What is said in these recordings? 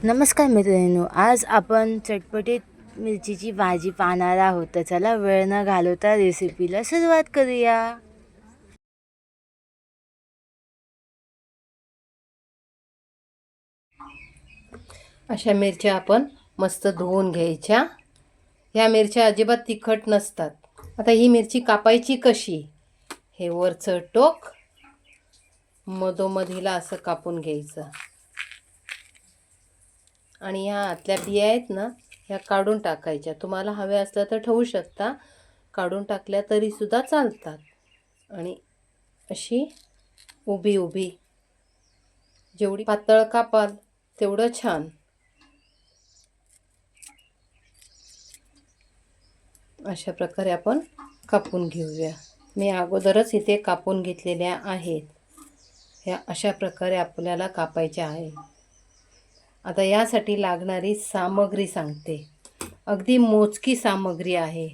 नमस्कार मित्रांनो, आज आपण चटपटीत मिरचीची भाजी पाहणार आहोत. तर चला वेळ न घालवता रेसिपीला सुरुवात करूया. अशा मिरच्या आपण मस्त धुवून घ्यायच्या. ह्या मिरच्या अजिबात तिखट नसतात. आता ही मिरची कापायची कशी? हे वरचं टोक मधोमधीला असं कापून घ्यायचं आणि ह्या आतल्या बिया आहेत ना, ह्या काढून टाकायच्या. तुम्हाला हव्या असल्या तर ठेवू शकता, काढून टाकल्या तरी सुद्धा चालतात. आणि अशी उभी उभी जेवढी पातळ कापाल तेवढं छान. अशा प्रकारे आपण कापून घेऊया. मी अगोदरच इथे कापून घेतलेल्या आहेत. ह्या अशा प्रकारे आपल्याला कापायच्या आहे. आता यासाठी लागणारी सामग्री सांगते. अगदी मोजकी सामग्री आहे.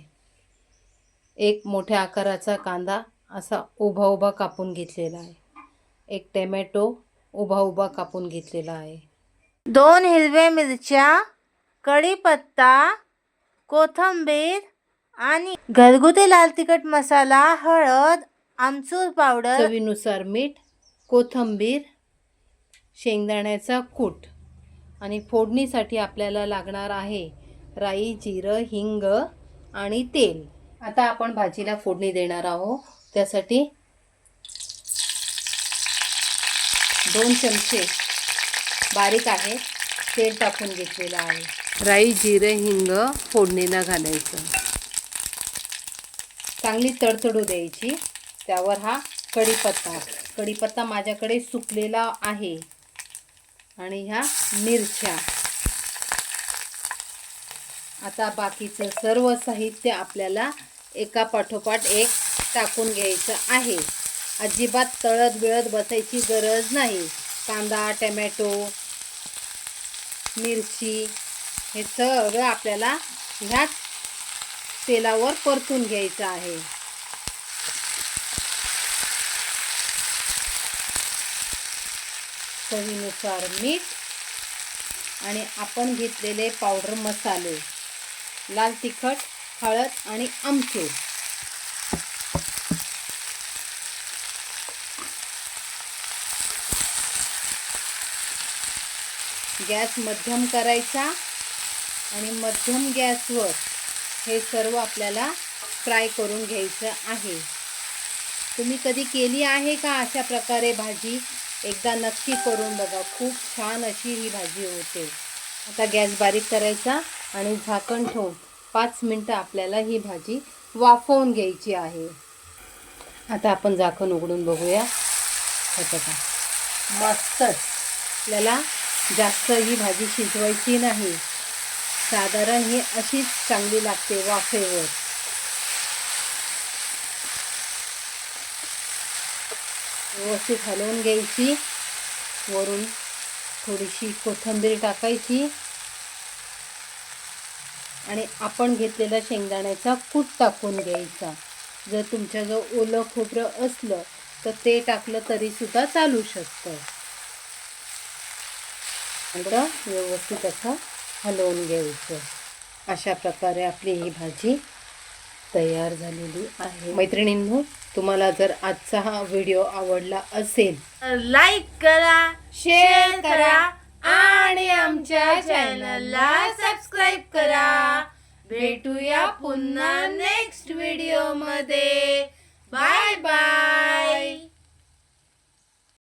एक मोठ्या आकाराचा कांदा असा उभा उभा कापून घेतलेला आहे. एक टोमॅटो उभा उभा कापून घेतलेला आहे. 2 हिरव्या मिरच्या, कढीपत्ता, कोथिंबीर आणि घरगुती लाल तिखट मसाला, हळद, आमचूर पावडर, चवीनुसार मीठ, कोथिंबीर, शेंगदाण्याचा कूट. आणि फोडणीसाठी आपल्याला लागणार आहे राई, जिरं, हिंग आणि तेल. आता आपण भाजीला फोडणी देणार आहोत. त्यासाठी 2 चमचे बारीक आहे तेल टाकून घेतलेलं आहे. राई, जिरं, हिंग फोडणीला घालायचं. चांगली तडतडू द्यायची. त्यावर हा कढीपत्ता माझ्याकडे सुकलेला आहे. आणि ह्या मिरच्या. आता बाकीचं सर्व साहित्य आपल्याला एका पाठोपाठ एक टाकून घ्यायचं आहे. अजिबात तळत बिळत बसायची गरज नाही. कांदा, टोमॅटो, मिरची हे सगळं आपल्याला ह्या तेलावर परतून घ्यायचं आहे. चवीनुसार मीठ आणि आपण घेतलेले पावडर मसाले, लाल तिखट, हळद आणि आमचूर. गॅस मध्यम करायचा आणि मध्यम गॅसवर हे सर्व आपल्याला फ्राय करून घ्यायचं आहे. तुम्ही कधी केली आहे का अशा प्रकारे भाजी? एकदा नक्की करून बघा. खूप छान अशी ही भाजी होते. आता गॅस बारीक करायचा आणि झाकण ठेवून 5 मिनटं आपल्याला ही भाजी वाफवून घ्यायची आहे. आता आपण झाकण उघडून बघूया. बघा, मस्त. आपल्याला जास्त ही भाजी शिजवायची नाही. साधारण ही अशीच चांगली लागते वाफेवर. व्यवस्थित हलवून घ्यायची. वरून थोडीशी कोथिंबीर टाकायची आणि आपण घेतलेला शेंगदाण्याचा कूट टाकून घ्यायचा. जर तुमच्याजवळ ओलं खोबरं असलं तर ते टाकलं तरी सुद्धा चालू शकतं. नंतर व्यवस्थित असं हलवून घ्यायचं. अशा प्रकारे आपली ही भाजी तयार झालेली आहे. मैत्रिणींनो, तुम्हाला जर आजचा हा व्हिडिओ आवडला असेल तर लाईक करा, शेअर करा आणि आमच्या चॅनलला सबस्क्राईब करा. भेटूया पुन्हा नेक्स्ट व्हिडिओ मध्ये.